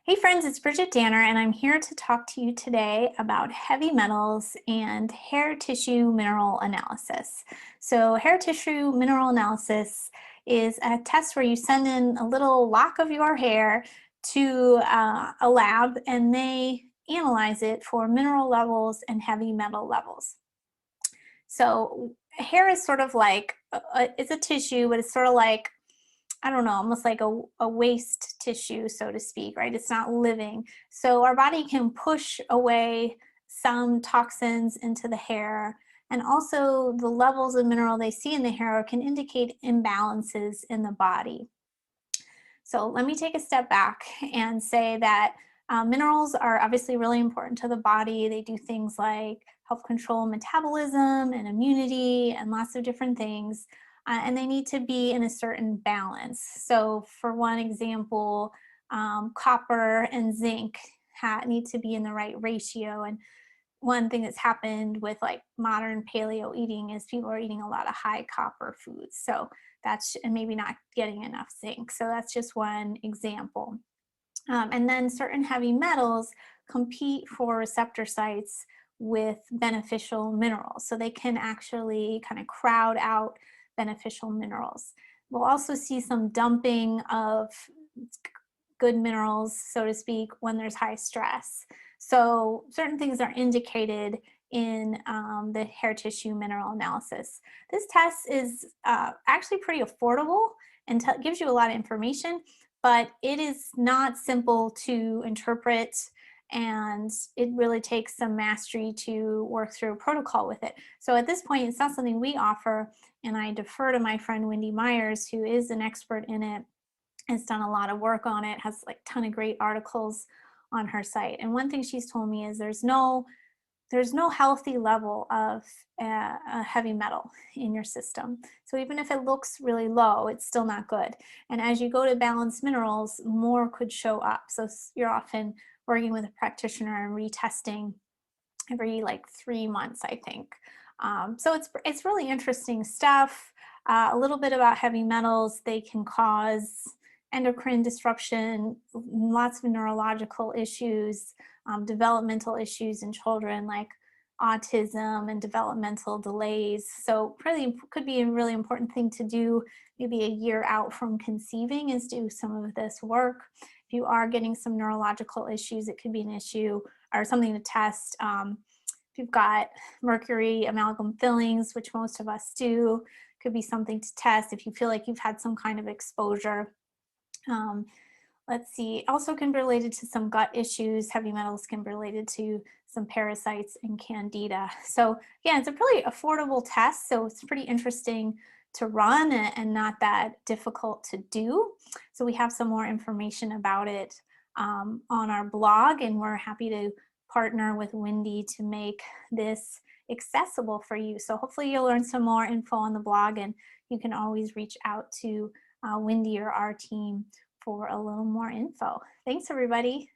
Hey friends, it's Bridget Danner, and I'm here to talk to you today about heavy metals and hair tissue mineral analysis. So hair tissue mineral analysis is a test where you send in a little lock of your hair to a lab, and they analyze it for mineral levels and heavy metal levels. So hair is sort of like, it's a tissue, but it's sort of like, I don't know, almost like a waste tissue, so to speak, right? It's not living. So our body can push away some toxins into the hair, and also the levels of mineral they see in the hair can indicate imbalances in the body. So let me take a step back and say that minerals are obviously really important to the body. They do things like help control metabolism and immunity and lots of different things. And they need to be in a certain balance. So for one example, copper and zinc need to be in the right ratio. And one thing that's happened with like modern paleo eating is people are eating a lot of high copper foods. So and maybe not getting enough zinc. So that's just one example. And then certain heavy metals compete for receptor sites with beneficial minerals. So they can actually kind of crowd out beneficial minerals. We'll also see some dumping of good minerals, so to speak, when there's high stress. So certain things are indicated in the hair tissue mineral analysis. This test is actually pretty affordable and gives you a lot of information, but it is not simple to interpret, and it really takes some mastery to work through a protocol with it. So at this point, it's not something we offer, and I defer to my friend Wendy Myers, who is an expert in it, has done a lot of work on it, has like a ton of great articles on her site. And one thing she's told me is there's no healthy level of a heavy metal in your system. So even if it looks really low, it's still not good. And as you go to balance minerals, more could show up. So you're often working with a practitioner and retesting every like 3 months, I think. So it's really interesting stuff. A little bit about heavy metals. They can cause endocrine disruption, lots of neurological issues, developmental issues in children like autism and developmental delays. So really could be a really important thing to do maybe a year out from conceiving, is do some of this work. If you are getting some neurological issues, it could be an issue or something to test. If you've got mercury amalgam fillings, which most of us do, could be something to test if you feel like you've had some kind of exposure. Let's see, also can be related to some gut issues. Heavy metals can be related to some parasites and candida. So yeah, it's a really affordable test. So it's pretty interesting to run and not that difficult to do. So we have some more information about it on our blog, and we're happy to partner with Wendy to make this accessible for you. So hopefully you'll learn some more info on the blog, and you can always reach out to Wendy or our team for a little more info. Thanks, everybody.